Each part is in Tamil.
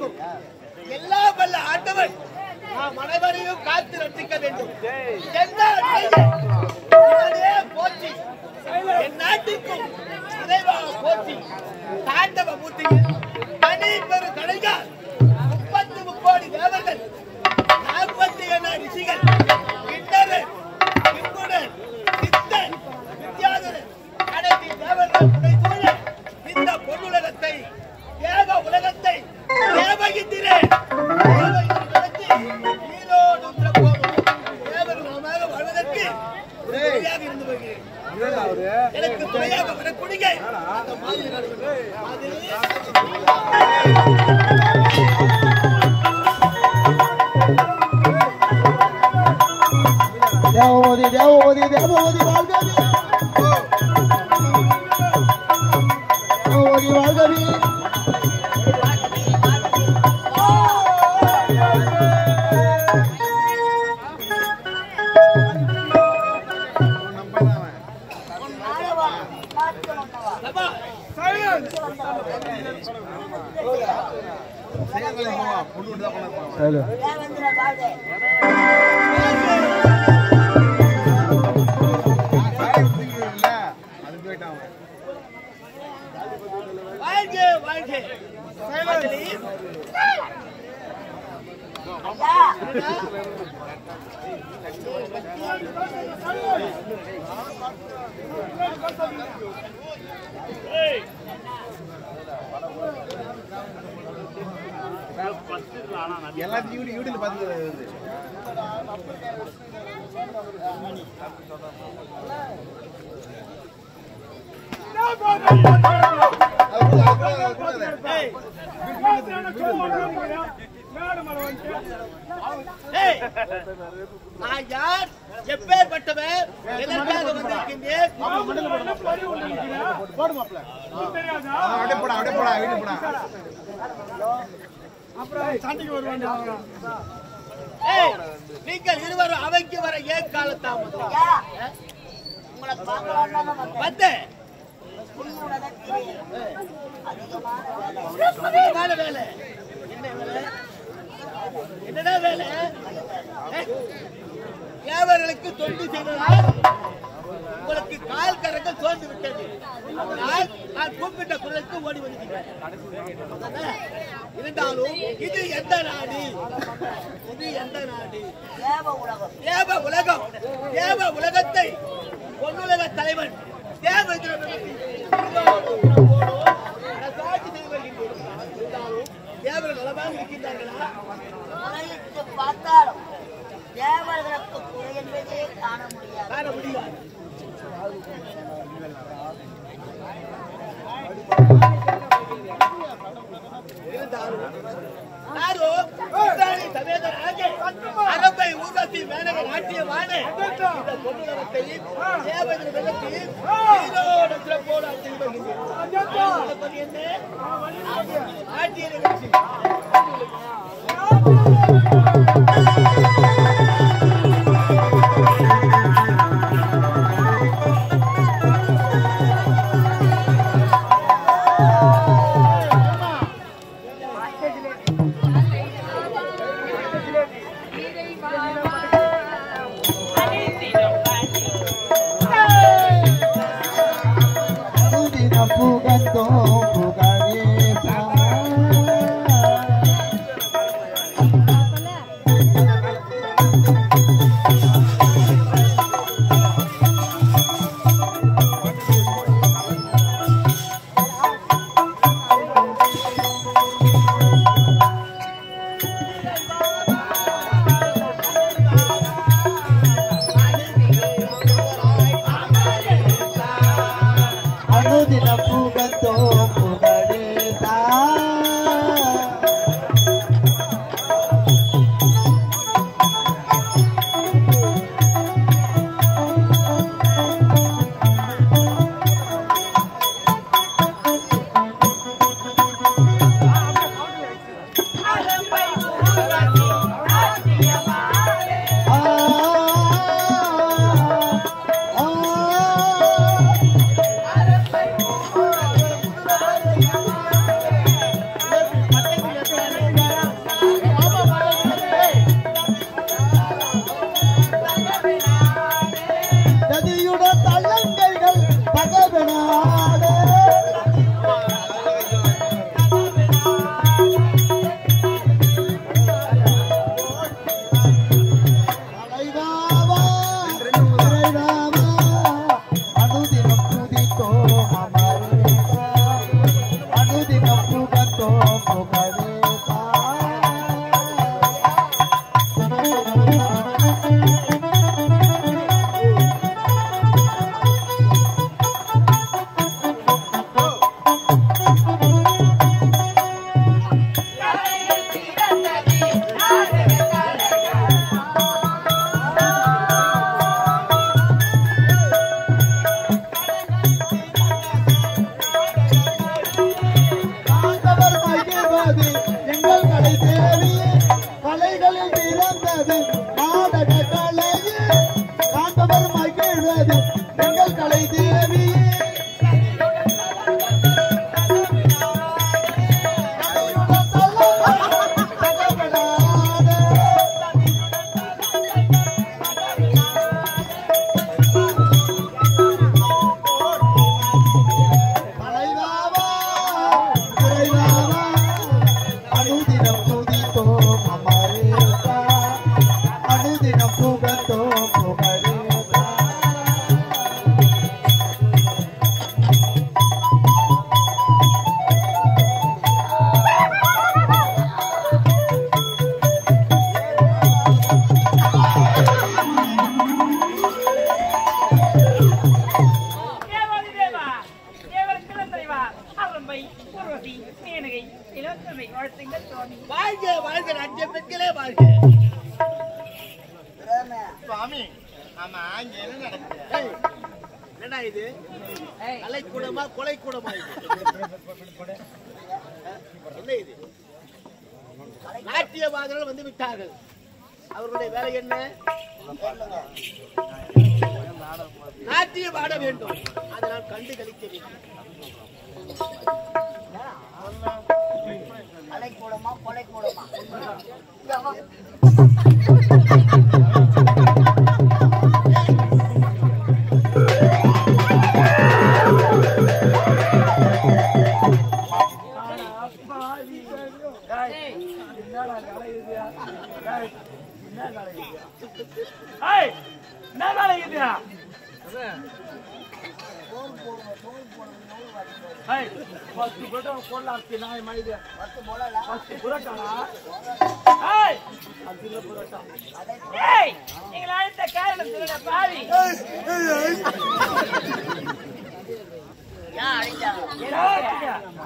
இருக்கும். எல்லாம் வல்ல ஆண்டவன் நாம் அனைவரையும் காத்து ரட்சிக்க வேண்டும். போற்றி என் நாட்டுக்கும் இறைவாக போற்றி தாண்டவ மூர்த்தியில் தனி பெரு கலைஞர் 30 கோடி தேவர்கள் 47 ரிஷிகள் கிண்ணறர் கிங்குடர் சித்தர் வித்யாதரர் அனைத்து தேவர்கள் துணைசூழ இந்த பொருளுலகத்தை தேவ உலகத்தை தேவகின்றேன் இருந்து வருகிறேன். எனக்கு துணையாக வரக்கூடிய அந்த மாதிரி தேவமோதி தேவமோதி தேவமோதி வாழ்கவி தேவமோதி வாழ்கவி எல்லாத்தையும் யூடியூப்ல பார்த்து நான் யார் எப்பேற்பட்டவர் எதற்காக வந்திருக்கின்றேன் நீங்கள் இருவரும் அவைக்கு வர ஏன் காலத்தாமதம் வந்தேன் வேலை என்னடா வேலை தேவர்களுக்கு தொண்டு செய்ததால் உங்களுக்கு கால் கரங்கள் சோர்ந்து விட்டது. அதனால் நான் கூப்பிட்ட குரலுக்கு ஓடி வருகிறேன். இருந்தாலும் இது எந்த நாடு? இது எந்த நாடு? தேவ உலகம். தேவ உலகத்தை பொன்னுலக தலைவன் தேவேந்திரன் தேவர்கள் நலமாக இருக்கின்றார்களா? பார்த்தாலும் தேவர்களுக்கு குறை என்பதே காண முடியாது. அரபை ஊர்வசி மேனக நாட்டியமான இந்த பொன்னுலகத்தையும் தேவர்களுக்கு போல என்ன ஆட்டிய நிகழ்ச்சி மகிழ்வது நாடக கலையே காண்பவர் மகிழ்வது எங்கள் கலை தேவியே வாழ்க வாழ்க ராஜ்ய பெண்களே வாழ்க. சுவாமி ஆமா இங்க என்ன நடக்குது? என்னடா இது? கலைக்கூடமா கொலைக்கூடமா இது? என்ன இது? நாட்டியவாதிகள் வந்து விட்டார்கள். அவர்களுடைய வேலை என்ன? நாட்டியம் ஆட வேண்டும். அதனால் கண்டு கழிக்க வேண்டும். கலை கூடமா கொலை கூடமா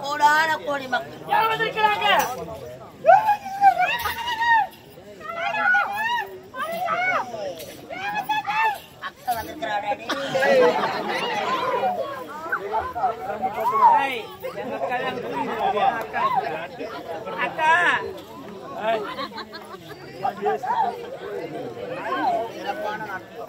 கோடான கோடி மக்கள் அக்கா வந்திருக்கிறாடா அக்கா சிறப்பான நாட்கள்